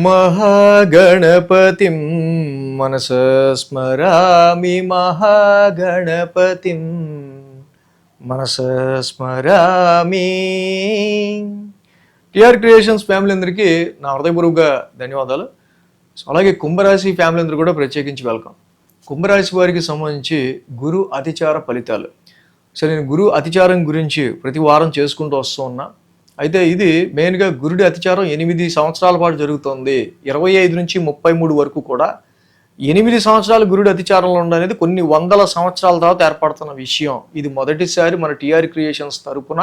మహాగణపతిం మనసా స్మరామి మహాగణపతిం మనసా స్మరామి. TR creations family అందరికీ నా హృదయపూర్వక ధన్యవాదాలు. అలాగే కుంభరాశి ఫ్యామిలీ అందరూ కూడా ప్రత్యేకించి వెల్కమ్. కుంభరాశి వారికి సంబంధించి గురు అతిచార ఫలితాలు. నేను గురు అతిచారం గురించి ప్రతి వారం చేసుకుంటూ వస్తూ ఉన్నా. అయితే ఇది మెయిన్గా గురుడి అతిచారం 8 సంవత్సరాల పాటు జరుగుతుంది. 25 నుంచి 33 వరకు కూడా 8 సంవత్సరాలు గురుడి అతిచారంలో ఉండనేది కొన్ని వందల సంవత్సరాల తర్వాత ఏర్పడుతున్న విషయం. ఇది మొదటిసారి మన టిఆర్ క్రియేషన్స్ తరపున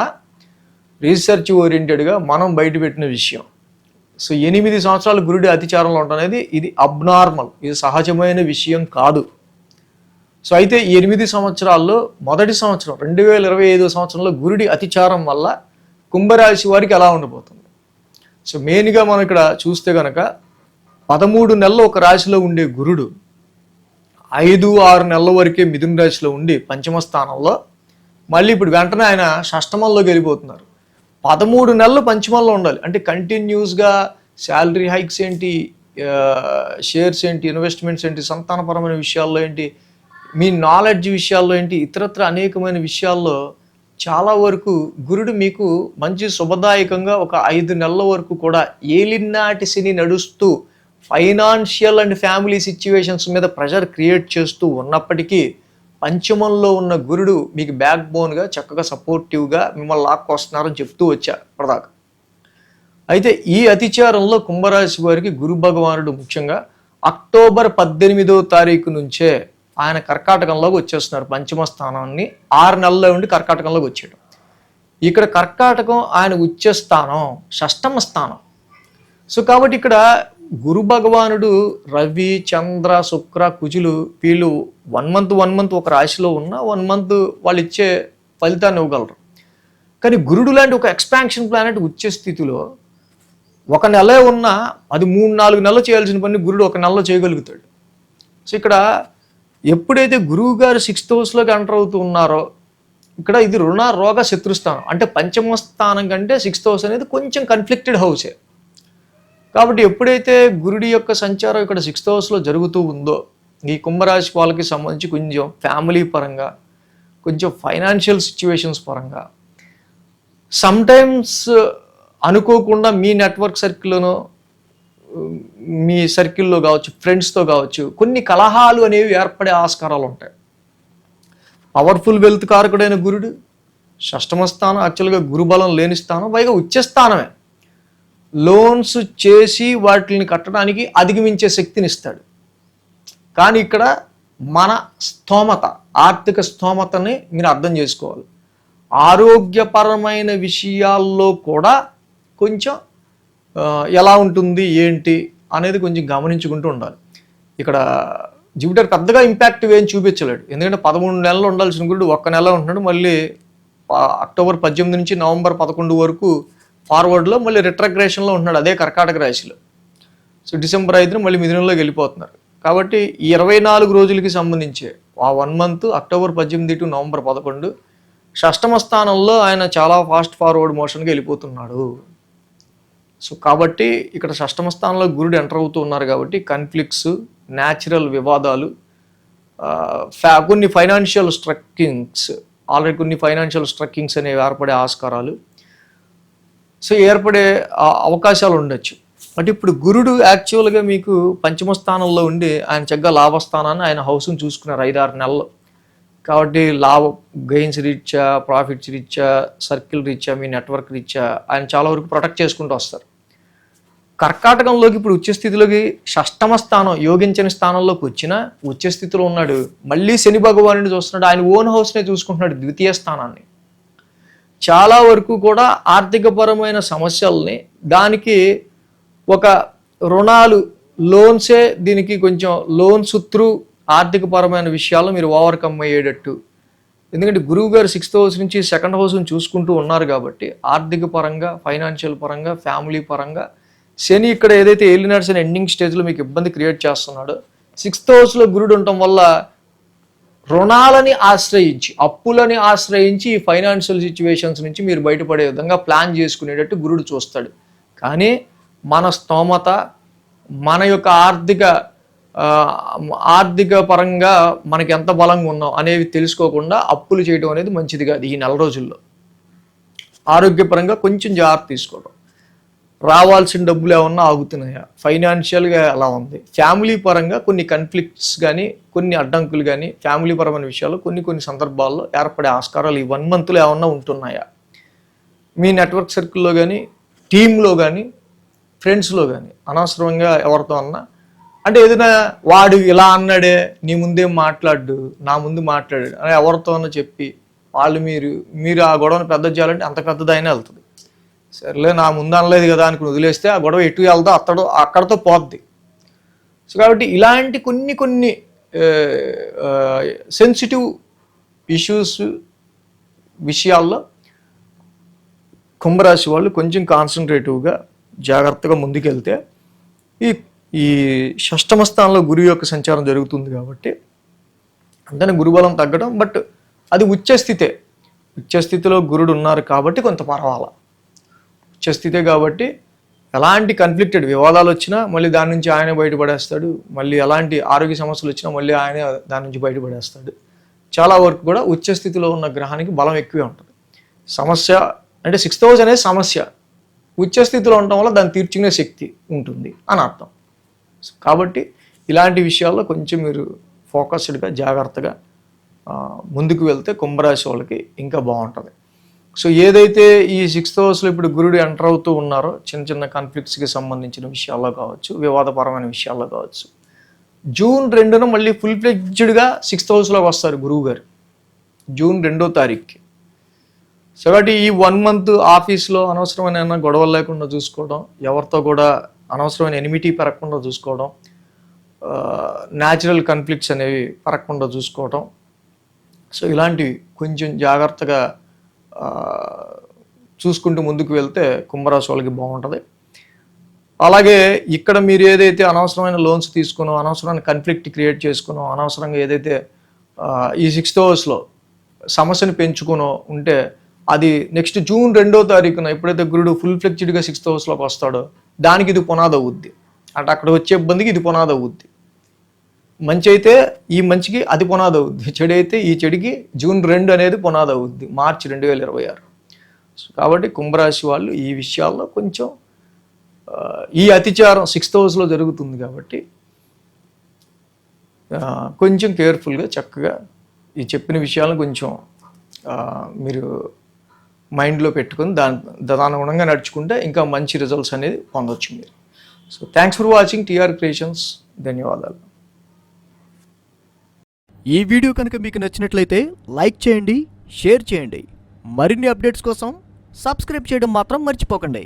రీసెర్చ్ ఓరియంటెడ్గా మనం బయటపెట్టిన విషయం. సో 8 సంవత్సరాలు గురుడి అతిచారంలో ఉండనేది ఇది అబ్నార్మల్, ఇది సహజమైన విషయం కాదు. సో అయితే ఈ 8 సంవత్సరాల్లో మొదటి సంవత్సరం 2025 సంవత్సరంలో గురుడి అతిచారం వల్ల కుంభరాశి వారికి ఎలా ఉండబోతుంది. సో మెయిన్గా మనం ఇక్కడ చూస్తే కనుక 13 నెలలు ఒక రాశిలో ఉండే గురుడు 5-6 నెలల వరకే మిథున రాశిలో ఉండి పంచమ స్థానంలో, మళ్ళీ ఇప్పుడు వెంటనే ఆయన షష్టమంలోకి వెళ్ళిపోతున్నారు. 13 నెలలు పంచమంలో ఉండాలి అంటే కంటిన్యూస్గా శాలరీ హైక్స్ ఏంటి, షేర్స్ ఏంటి, ఇన్వెస్ట్మెంట్స్ ఏంటి, సంతానపరమైన విషయాల్లో ఏంటి, మీ నాలెడ్జ్ విషయాల్లో ఏంటి, ఇతరత్ర అనేకమైన విషయాల్లో చాలా వరకు గురుడు మీకు మంచి శుభదాయకంగా ఒక 5 నెలల వరకు కూడా ఏలినాటి శని నడుస్తూ ఫైనాన్షియల్ అండ్ ఫ్యామిలీ సిచ్యువేషన్స్ మీద ప్రెషర్ క్రియేట్ చేస్తూ ఉన్నప్పటికీ పంచమంలో ఉన్న గురుడు మీకు బ్యాక్ బోన్గా చక్కగా సపోర్టివ్గా మిమ్మల్ని లాక్కొస్తున్నారని చెప్తూ వచ్చారు ఇప్పటిదాకా. అయితే ఈ అతిచారంలో కుంభరాశి వారికి గురు భగవానుడు ముఖ్యంగా అక్టోబర్ 18వ తారీఖు నుంచే ఆయన కర్కాటకంలోకి వచ్చేస్తున్నారు. పంచమ స్థానాన్ని 6 నెలల్లో ఉండి కర్కాటకంలోకి వచ్చేయడం. ఇక్కడ కర్కాటకం ఆయన ఉచ్చస్థానం, షష్టమ స్థానం. సో కాబట్టి ఇక్కడ గురు భగవానుడు రవి, చంద్ర, శుక్ర, కుజులు వీళ్ళు 1 మంత్ ఒక రాశిలో ఉన్న 1 మంత్ వాళ్ళు ఇచ్చే ఫలితాన్ని ఇవ్వగలరు. కానీ గురుడు లాంటి ఒక ఎక్స్పాన్షన్ ప్లానెట్ ఉచ్చ స్థితిలో 1 నెలే ఉన్నా అది 3-4 నెలలు చేయాల్సిన పని గురుడు 1 నెలలో చేయగలుగుతాడు. సో ఇక్కడ ఎప్పుడైతే గురువు గారు 6th హౌస్లోకి ఎంటర్ అవుతూ ఉన్నారో ఇక్కడ ఇది రుణ రోగ శత్రుస్థానం. అంటే పంచమ స్థానం కంటే 6th హౌస్ అనేది కొంచెం కన్ఫ్లిక్టెడ్ హౌసే. కాబట్టి ఎప్పుడైతే గురుడి యొక్క సంచారం ఇక్కడ 6th హౌస్లో జరుగుతూ ఉందో ఈ కుంభరాశి వాళ్ళకి సంబంధించి కొంచెం ఫ్యామిలీ పరంగా, కొంచెం ఫైనాన్షియల్ సిచ్యువేషన్స్ పరంగా, సమ్టైమ్స్ అనుకోకుండా మీ నెట్వర్క్ సర్కిల్లోనో మీ సర్కిల్లో కావచ్చు, ఫ్రెండ్స్తో కావచ్చు, కొన్ని కలహాలు అనేవి ఏర్పడే ఆస్కారాలు ఉంటాయి. పవర్ఫుల్ వెల్త్ కారకుడైన గురుడు షష్టమ స్థానం, యాక్చువల్గా గురుబలం లేని స్థానం, పైగా ఉచ్చస్థానమే. లోన్స్ చేసి వాటిని కట్టడానికి అధిగమించే శక్తిని ఇస్తాడు. కానీ ఇక్కడ మన స్తోమత, ఆర్థిక స్తోమతని మీరు అర్థం చేసుకోవాలి. ఆరోగ్యపరమైన విషయాల్లో కూడా కొంచెం ఎలా ఉంటుంది ఏంటి అనేది కొంచెం గమనించుకుంటూ ఉండాలి. ఇక్కడ జూపిటర్ పెద్దగా ఇంపాక్ట్ ఏం చూపించలేడు. ఎందుకంటే 13 నెలలు ఉండాల్సిన గురుడు 1 నెల ఉంటున్నాడు. మళ్ళీ అక్టోబర్ 18 నుంచి నవంబర్ 11 వరకు ఫార్వర్డ్లో మళ్ళీ రిట్రగ్రేషన్లో ఉంటున్నాడు అదే కర్కాటక రాశిలో. సో డిసెంబర్ 5న మళ్ళీ మిథునంలోకి వెళ్ళిపోతున్నారు. కాబట్టి 24 రోజులకి సంబంధించి ఆ 1 మంత్ అక్టోబర్ 18 టు నవంబర్ 11 షష్టమ స్థానంలో ఆయన చాలా ఫాస్ట్ ఫార్వర్డ్ మోషన్గా వెళ్ళిపోతున్నాడు. సో కాబట్టి ఇక్కడ షష్టమ స్థానంలో గురుడు ఎంటర్ అవుతూ ఉన్నారు కాబట్టి కాన్ఫ్లిక్ట్స్, న్యాచురల్ వివాదాలు, కొన్ని ఫైనాన్షియల్ స్ట్రక్కింగ్స్, ఆల్రెడీ కొన్ని ఫైనాన్షియల్ స్ట్రక్కింగ్స్ అనేవి ఏర్పడే ఆస్కారాలు, సో ఏర్పడే అవకాశాలు ఉండొచ్చు. అంటే ఇప్పుడు గురుడు యాక్చువల్గా మీకు పంచమ స్థానంలో ఉండి ఆయన చక్కగా లాభస్థానాన్ని ఆయన హౌస్ని చూసుకున్నారు 5-6 నెలలు. కాబట్టి లాభ గెయిన్స్ రీత్యా, ప్రాఫిట్స్ రీత్యా, సర్కిల్ రీత్యా, మీ నెట్వర్క్ రీత్యా ఆయన చాలా వరకు ప్రొటెక్ట్ చేసుకుంటూ వస్తారు. కర్కాటకంలోకి ఇప్పుడు ఉచ్చస్థితిలోకి షష్టమ స్థానం, యోగించని స్థానంలోకి వచ్చిన ఉచ్చస్థితిలో ఉన్నాడు. మళ్ళీ శని భగవానుడిని చూస్తున్నాడు. ఆయన ఓన్ హౌస్నే చూసుకుంటున్నాడు, ద్వితీయ స్థానాన్ని. చాలా వరకు కూడా ఆర్థికపరమైన సమస్యల్ని, దానికి ఒక రుణాలు, లోన్సే దీనికి కొంచెం లోన్స్ త్రూ ఆర్థికపరమైన విషయాల్లో మీరు ఓవర్కమ్ అయ్యేటట్టు. ఎందుకంటే గురువు గారు 6th హౌస్ నుంచి 2nd హౌస్ని చూసుకుంటూ ఉన్నారు కాబట్టి ఆర్థిక పరంగా, ఫైనాన్షియల్ పరంగా, ఫ్యామిలీ పరంగా శని ఇక్కడ ఏదైతే ఏలినాడు శని ఎండింగ్ స్టేజ్లో మీకు ఇబ్బంది క్రియేట్ చేస్తున్నాడో 6th హౌస్లో గురుడు ఉండటం వల్ల రుణాలని ఆశ్రయించి, అప్పులని ఆశ్రయించి ఈ ఫైనాన్షియల్ సిచ్యువేషన్స్ నుంచి మీరు బయటపడే విధంగా ప్లాన్ చేసుకునేటట్టు గురుడు చూస్తాడు. కానీ మన స్తోమత, మన యొక్క ఆర్థిక పరంగా మనకి ఎంత బలంగా ఉన్నాం అనేవి తెలుసుకోకుండా అప్పులు చేయడం అనేది మంచిది కాదు. ఈ నెల రోజుల్లో ఆరోగ్యపరంగా కొంచెం జాగ్రత్త తీసుకోవడం, రావాల్సిన డబ్బులు ఏమన్నా ఆగుతున్నాయా, ఫైనాన్షియల్గా ఎలా ఉంది, ఫ్యామిలీ పరంగా కొన్ని కన్ఫ్లిక్ట్స్ కానీ కొన్ని అడ్డంకులు కానీ ఫ్యామిలీ పరమైన విషయాలు కొన్ని సందర్భాల్లో ఏర్పడే ఆస్కారాలు ఈ 1 మంత్లో ఏమన్నా ఉంటున్నాయా, మీ నెట్వర్క్ సర్కిల్లో కానీ టీంలో కానీ ఫ్రెండ్స్లో కానీ అనవసరంగా ఎవరితో అన్నా అంటే ఏదైనా వాడు ఇలా అన్నాడే నీ ముందేం మాట్లాడు నా ముందు మాట్లాడాడు అని ఎవరితో అన్నా చెప్పి వాళ్ళు మీరు ఆ గొడవను పెద్ద చేయాలంటే అంత పెద్దదైనా వెళ్తుంది. సరేలే నా ముందు అనలేదు కదా అనుకుని వదిలేస్తే ఆ గొడవ ఎటు వెళ్తా అక్కడతో పోద్ది. సో కాబట్టి ఇలాంటి కొన్ని సెన్సిటివ్ ఇష్యూస్ విషయాల్లో కుంభరాశి వాళ్ళు కొంచెం కాన్సన్ట్రేటివ్గా జాగ్రత్తగా ముందుకెళ్తే ఈ షష్టమ స్థానంలో గురువు యొక్క సంచారం జరుగుతుంది కాబట్టి అంటే గురుబలం తగ్గడం, బట్ అది ఉచ్చస్థితిలో గురుడు ఉన్నారు కాబట్టి కొంత పర్వాలా. ఉచ్చస్థితే కాబట్టి ఎలాంటి కన్ఫ్లిక్టెడ్ వివాదాలు వచ్చినా మళ్ళీ దాని నుంచి ఆయన బయటపడేస్తాడు, మళ్ళీ ఎలాంటి ఆరోగ్య సమస్యలు వచ్చినా మళ్ళీ ఆయన దాని నుంచి బయటపడేస్తాడు. చాలా వరకు కూడా ఉచ్చస్థితిలో ఉన్న గ్రహానికి బలం ఎక్కువే ఉంటుంది. సమస్య అంటే 6th house అనేది సమస్య, ఉచ్చస్థితిలో ఉండటం వల్ల దాన్ని తీర్చుకునే శక్తి ఉంటుంది అని అర్థం. కాబట్టి ఇలాంటి విషయాల్లో కొంచెం మీరు ఫోకస్డ్గా జాగ్రత్తగా ముందుకు వెళ్తే కుంభరాశి వాళ్ళకి ఇంకా బాగుంటుంది. సో ఏదైతే ఈ 6th houseలో ఇప్పుడు గురుడు ఎంటర్ అవుతూ ఉన్నారో చిన్న కాన్ఫ్లిక్ట్స్కి సంబంధించిన విషయాల్లో కావచ్చు, వివాదపరమైన విషయాల్లో కావచ్చు, జూన్ 2న మళ్ళీ ఫుల్ ఫ్లెడ్జ్డ్గా 6th houseలోకి వస్తారు గురువు గారు జూన్ 2వ తారీఖుకి. సో కాబట్టి ఈ 1 month ఆఫీస్లో అనవసరమైన గొడవలు లేకుండా చూసుకోవడం, ఎవరితో కూడా అనవసరమైన ఎనిమిటీ పెరగకుండా చూసుకోవడం, న్యాచురల్ కాన్ఫ్లిక్ట్స్ అనేవి పెరగకుండా చూసుకోవడం. సో ఇలాంటివి కొంచెం జాగ్రత్తగా చూసుకుంటూ ముందుకు వెళ్తే కుంభరాశి వాళ్ళకి బాగుంటుంది. అలాగే ఇక్కడ మీరు ఏదైతే అనవసరమైన లోన్స్ తీసుకునో, అనవసరమైన కాన్ఫ్లిక్ట్ క్రియేట్ చేసుకునో, అనవసరంగా ఏదైతే ఈ 6th housలో సమస్యను పెంచుకునో ఉంటే అది నెక్స్ట్ జూన్ 2వ తారీఖున ఎప్పుడైతే గురుడు ఫుల్ ఫ్లెక్స్డ్గా 6th houseలోకి వస్తాడో దానికి ఇది పునాది అవుద్ది. అంటే అక్కడ వచ్చే ఇబ్బందికి ఇది పునాది అవుద్ది. మంచి అయితే ఈ మంచికి అది పునాది అవుద్ది, చెడు అయితే ఈ చెడికి జూన్ 2 అనేది పునాది అవుద్ది, మార్చి 2026. కాబట్టి కుంభరాశి వాళ్ళు ఈ విషయాల్లో కొంచెం ఈ అతిచారం 6th housలో జరుగుతుంది కాబట్టి కొంచెం కేర్ఫుల్గా చక్కగా ఈ చెప్పిన విషయాలను కొంచెం మీరు మైండ్లో పెట్టుకొని దానుగుణంగా నడుచుకుంటే ఇంకా మంచి రిజల్ట్స్ అనేది పొందొచ్చు మీరు. So thanks for watching TR Creations. ధన్యవాదాలు. ఈ వీడియో కనుక మీకు నచ్చినట్లయితే లైక్ చేయండి, షేర్ చేయండి. మరిన్ని అప్డేట్స్ కోసం సబ్స్క్రైబ్ చేయడం మాత్రం మర్చిపోకండి.